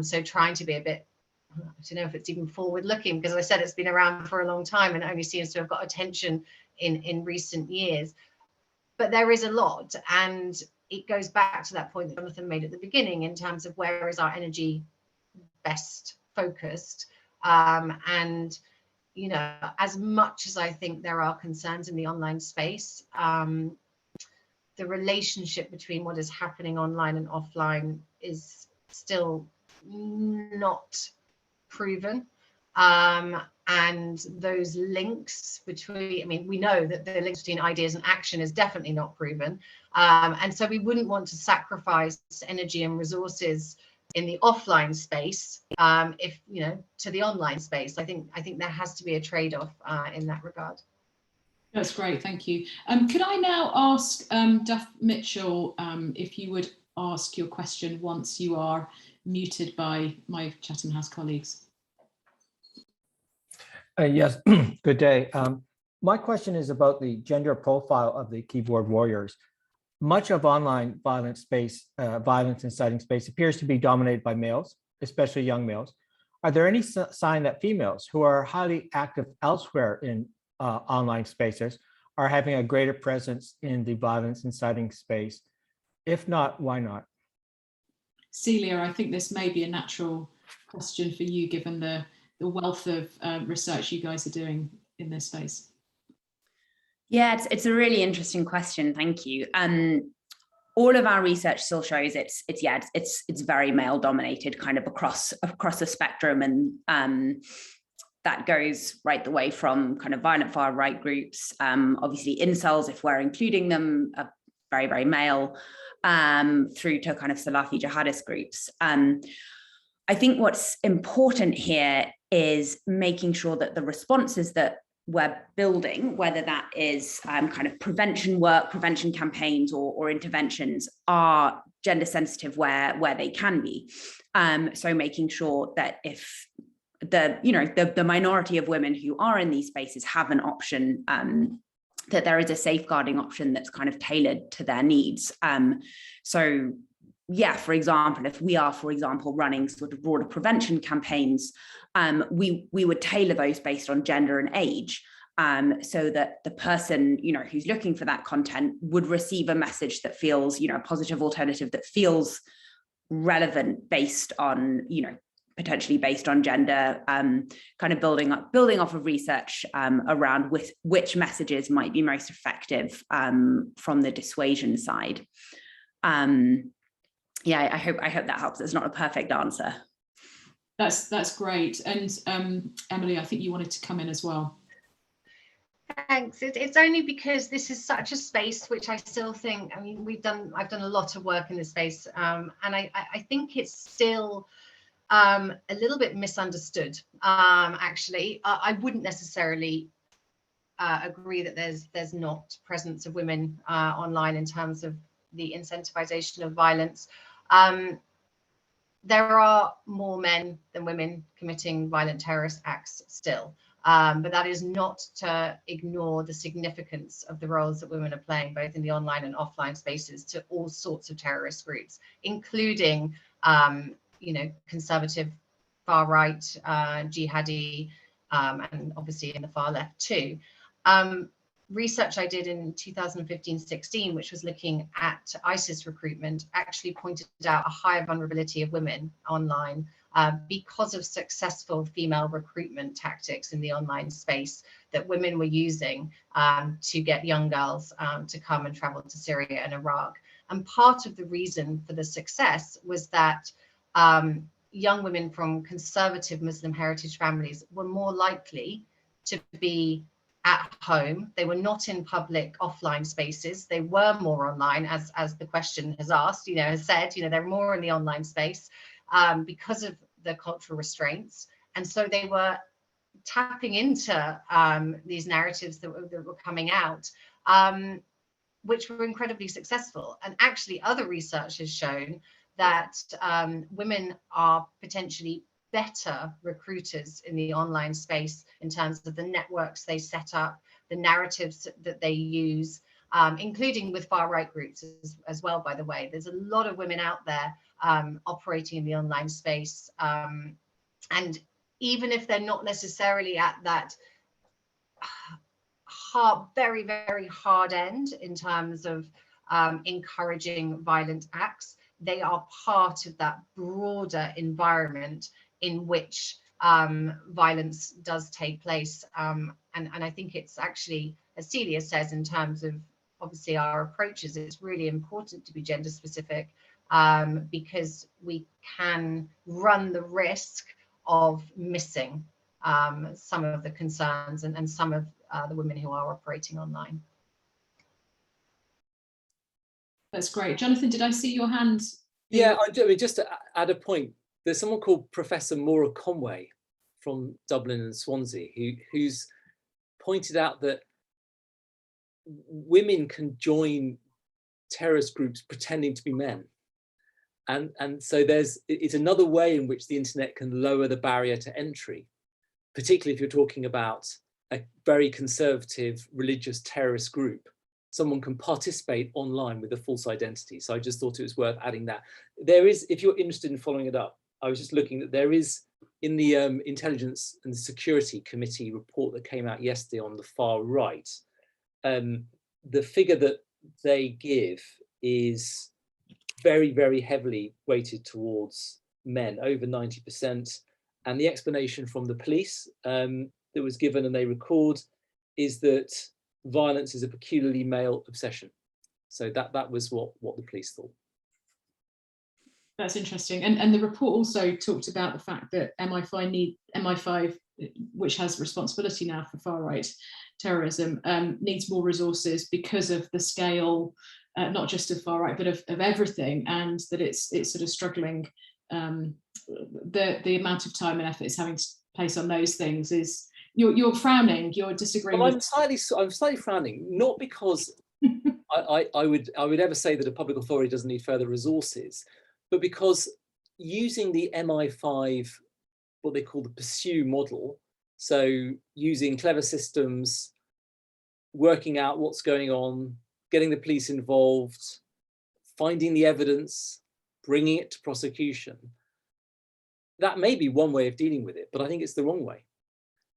So trying to be a bit, I don't know if it's even forward looking, because as I said, it's been around for a long time and only seems to have got attention in recent years. But there is a lot, and it goes back to that point that Jonathan made at the beginning in terms of where is our energy best focused. And you know, as much as I think there are concerns in the online space, the relationship between what is happening online and offline is still not proven. And those links between, I mean, we know that the links between ideas and action is definitely not proven. And so we wouldn't want to sacrifice energy and resources in the offline space, if, you know, to the online space. I think there has to be a trade-off in that regard. That's great, thank you. Could I now ask Duff Mitchell if you would ask your question once you are muted by my Chatham House colleagues? Yes, good day. My question is about the gender profile of the keyboard warriors. Much of online violence inciting space appears to be dominated by males, especially young males. Are there any sign that females who are highly active elsewhere in online spaces are having a greater presence in the violence inciting space? If not, why not? Celia, I think this may be a natural question for you, given the wealth of research you guys are doing in this space. Yeah, it's a really interesting question. Thank you. All of our research still shows it's very male dominated, kind of across the spectrum, and that goes right the way from kind of violent far right groups, obviously incels, if we're including them, are very, very male, through to kind of Salafi jihadist groups. I think what's important here is making sure that the responses that we're building, whether that is kind of prevention work, prevention campaigns, or interventions, are gender sensitive where they can be. So making sure that if the minority of women who are in these spaces have an option, that there is a safeguarding option that's kind of tailored to their needs. So yeah, for example, if we are, for example, running sort of broader prevention campaigns, we would tailor those based on gender and age, so that the person, who's looking for that content would receive a message that feels, a positive alternative that feels relevant based on, potentially based on gender, kind of building off of research around which messages might be most effective from the dissuasion side. Yeah, I hope that helps. It's not a perfect answer. That's great. And Emily, I think you wanted to come in as well. Thanks. It's only because this is such a space which I still think, I've done a lot of work in this space, and I think it's still a little bit misunderstood. Actually, I wouldn't necessarily agree that there's not presence of women online in terms of the incentivization of violence. There are more men than women committing violent terrorist acts still, but that is not to ignore the significance of the roles that women are playing, both in the online and offline spaces, to all sorts of terrorist groups, including conservative far right, jihadi, and obviously in the far left too. Research I did in 2015-16, which was looking at ISIS recruitment, actually pointed out a higher vulnerability of women online because of successful female recruitment tactics in the online space that women were using to get young girls to come and travel to Syria and Iraq. And part of the reason for the success was that young women from conservative Muslim heritage families were more likely to be at home. They were not in public offline spaces. They were more online, as the question has asked, has said, they're more in the online space because of the cultural restraints. And so they were tapping into these narratives that were coming out, which were incredibly successful. And actually other research has shown that women are potentially better recruiters in the online space in terms of the networks they set up, the narratives that they use, including with far right groups as well, by the way. There's a lot of women out there operating in the online space. And even if they're not necessarily at that very, very hard end in terms of encouraging violent acts, they are part of that broader environment in which violence does take place. And I think it's actually, as Celia says, in terms of obviously our approaches, it's really important to be gender specific because we can run the risk of missing some of the concerns and some of the women who are operating online. That's great. Jonathan, did I see your hand? Yeah, I do. Just to add a point, there's someone called Professor Maura Conway from Dublin and Swansea who's pointed out that women can join terrorist groups pretending to be men. And so it's another way in which the internet can lower the barrier to entry. particularly if you're talking about a very conservative religious terrorist group, someone can participate online with a false identity. So I just thought it was worth adding that. There is, if you're interested in following it up, I was just looking that there is in the Intelligence and Security Committee report that came out yesterday on the far right, the figure that they give is very, very heavily weighted towards men, over 90%. And the explanation from the police that was given and they record is that violence is a peculiarly male obsession. So that was what the police thought. That's interesting. And the report also talked about the fact that MI5, which has responsibility now for far-right terrorism, needs more resources because of the scale, not just of far-right, but of everything, and that it's sort of struggling. The amount of time and effort it's having to place on those things is, you're frowning, you're disagreeing. Well, I'm slightly frowning, not because I would ever say that a public authority doesn't need further resources, but because using the MI5, what they call the pursue model, so using clever systems, working out what's going on, getting the police involved, finding the evidence, bringing it to prosecution, that may be one way of dealing with it, but I think it's the wrong way.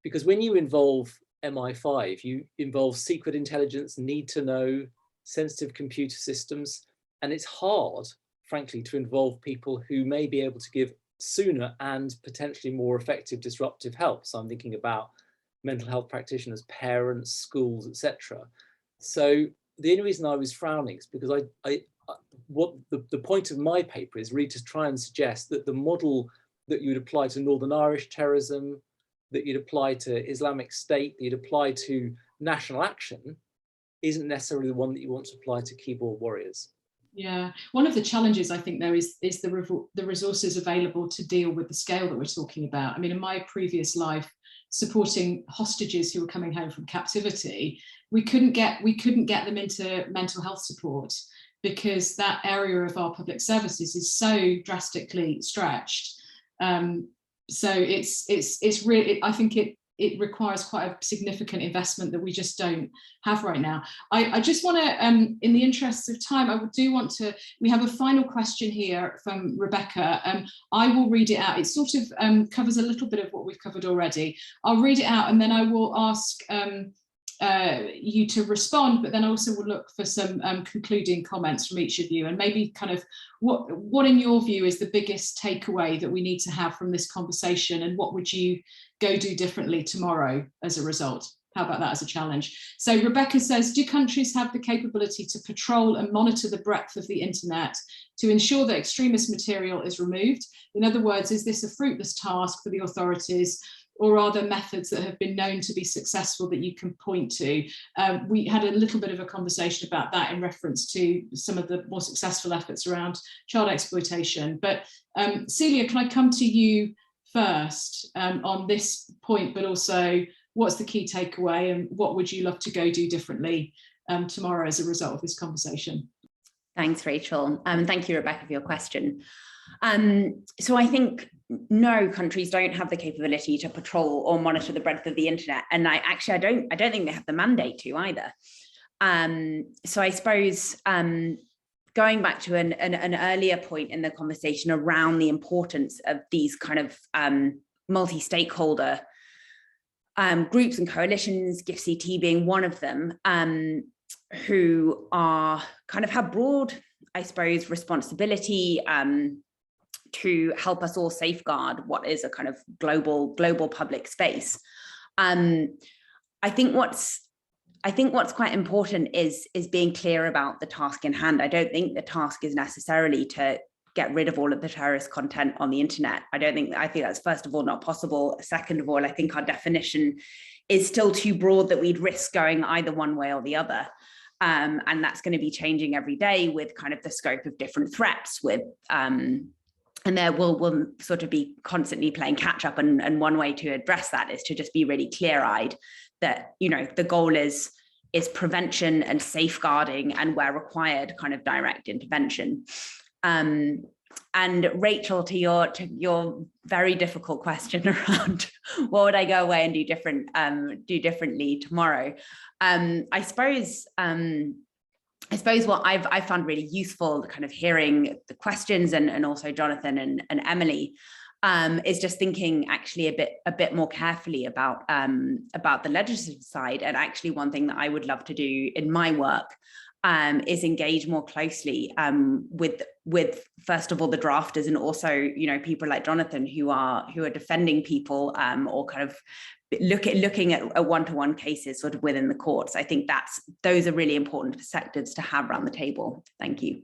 Because when you involve MI5, you involve secret intelligence, need to know, sensitive computer systems, and it's hard, frankly, to involve people who may be able to give sooner and potentially more effective disruptive help. So I'm thinking about mental health practitioners, parents, schools, etc. So the only reason I was frowning is because what the point of my paper is really to try and suggest that the model that you would apply to Northern Irish terrorism, that you'd apply to Islamic State, that you'd apply to National Action, isn't necessarily the one that you want to apply to keyboard warriors. Yeah, one of the challenges I think there is the resources available to deal with the scale that we're talking about. I mean, in my previous life, supporting hostages who were coming home from captivity, we couldn't get them into mental health support because that area of our public services is so drastically stretched. So it's really, I think it requires quite a significant investment that we just don't have right now. I just want to, in the interests of time, we have a final question here from Rebecca. I will read it out. It sort of covers a little bit of what we've covered already. I'll read it out and then I will ask you to respond, but then also we'll look for some concluding comments from each of you, and maybe kind of what in your view is the biggest takeaway that we need to have from this conversation, and what would you go do differently tomorrow as a result? How about that as a challenge? So Rebecca says, do countries have the capability to patrol and monitor the breadth of the internet to ensure that extremist material is removed? In other words, is this a fruitless task for the authorities, or are there methods that have been known to be successful that you can point to? We had a little bit of a conversation about that in reference to some of the more successful efforts around child exploitation. But Celia, can I come to you first on this point, but also what's the key takeaway and what would you love to go do differently tomorrow as a result of this conversation? Thanks, Rachel. And thank you, Rebecca, for your question. So I think no, countries don't have the capability to patrol or monitor the breadth of the internet, and I don't think they have the mandate to either. So I suppose going back to an earlier point in the conversation around the importance of these kind of multi-stakeholder groups and coalitions, GIFCT being one of them, who are kind of have broad, I suppose, responsibility to help us all safeguard what is a kind of global public space. I think what's quite important is being clear about the task in hand. I don't think the task is necessarily to get rid of all of the terrorist content on the internet. I think that's first of all not possible. Second of all, I think our definition is still too broad that we'd risk going either one way or the other. And that's going to be changing every day with kind of the scope of different threats with and there will sort of be constantly playing catch up. And one way to address that is to just be really clear-eyed that, you know, the goal is prevention and safeguarding, and where required, kind of direct intervention. And Rachel, to your very difficult question around what would I go away and do differently tomorrow? I suppose what I've found really useful, kind of hearing the questions and also Jonathan and Emily, is just thinking actually a bit more carefully about the legislative side. And actually one thing that I would love to do in my work is engage more closely with first of all the drafters, and also, you know, people like Jonathan who are defending people or kind of looking at one-to-one cases sort of within the courts. I think those are really important perspectives to have around the table. Thank you.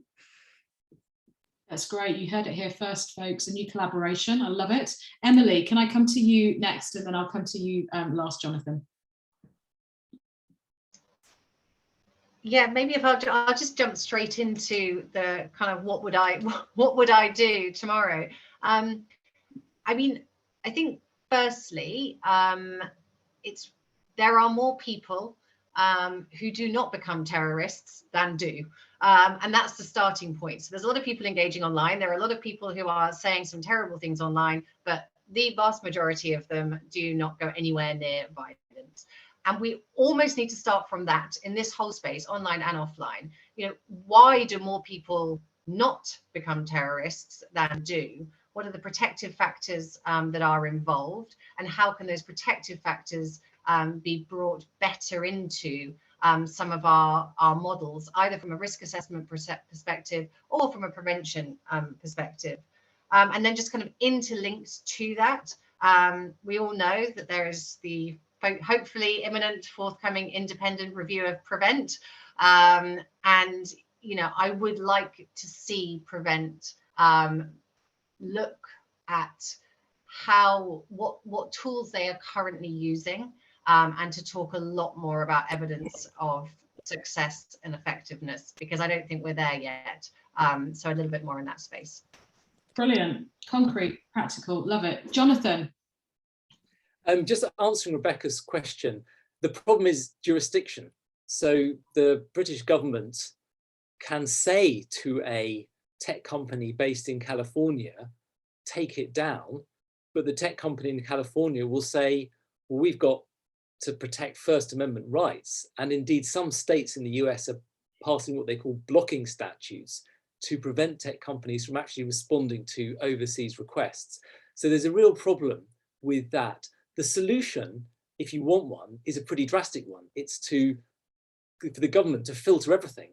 That's great. You heard it here first, folks. A new collaboration. I love it. Emily, can I come to you next, and then I'll come to you last, Jonathan. Yeah, maybe if I'll just jump straight into the kind of what would I do tomorrow. I mean, I think firstly, there are more people who do not become terrorists than do. And that's the starting point. So there's a lot of people engaging online. There are a lot of people who are saying some terrible things online, but the vast majority of them do not go anywhere near violence. And we almost need to start from that in this whole space, online and offline. You know, why do more people not become terrorists than do? What are the protective factors that are involved? And how can those protective factors be brought better into some of our models, either from a risk assessment perspective or from a prevention perspective? And then just kind of interlinked to that, we all know that there is the hopefully imminent forthcoming independent review of Prevent. And, you know, I would like to see Prevent look at what tools they are currently using, and to talk a lot more about evidence of success and effectiveness, because I don't think we're there yet. So a little bit more in that space. Brilliant, concrete, practical, love it. Jonathan. Just answering Rebecca's question, the problem is jurisdiction. So the British government can say to a tech company based in California, take it down, but the tech company in California will say, well, we've got to protect First Amendment rights. And indeed, some states in the US are passing what they call blocking statutes to prevent tech companies from actually responding to overseas requests. So there's a real problem with that. The solution, if you want one, is a pretty drastic one. It's for the government to filter everything.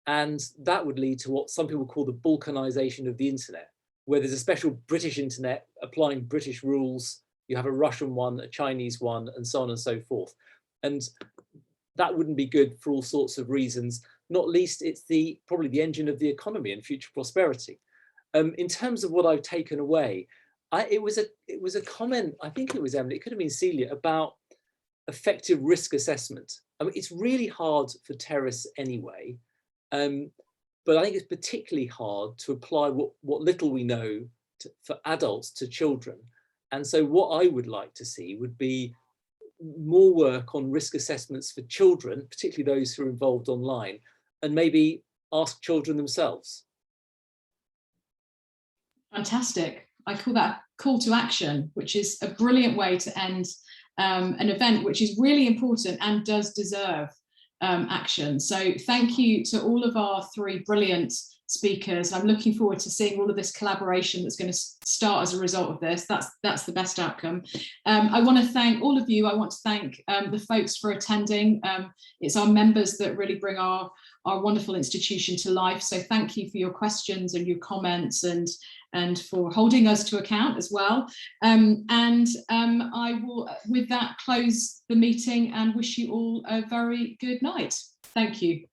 And that would lead to what some people call the balkanization of the internet, where there's a special British internet applying British rules. You have a Russian one, a Chinese one, and so on and so forth. And that wouldn't be good for all sorts of reasons, not least it's probably the engine of the economy and future prosperity. In terms of what I've taken away, it was a comment, I think it was Emily, it could have been Celia, about effective risk assessment. I mean, it's really hard for terrorists anyway, but I think it's particularly hard to apply what little we know for adults to children. And so what I would like to see would be more work on risk assessments for children, particularly those who are involved online, and maybe ask children themselves. Fantastic. I call that call to action, which is a brilliant way to end an event which is really important and does deserve action. So thank you to all of our three brilliant speakers. I'm looking forward to seeing all of this collaboration that's going to start as a result of this. That's the best outcome. I want to thank all of you. I want to thank the folks for attending. It's our members that really bring our wonderful institution to life. So thank you for your questions and your comments and for holding us to account as well. I will, with that, close the meeting and wish you all a very good night. Thank you.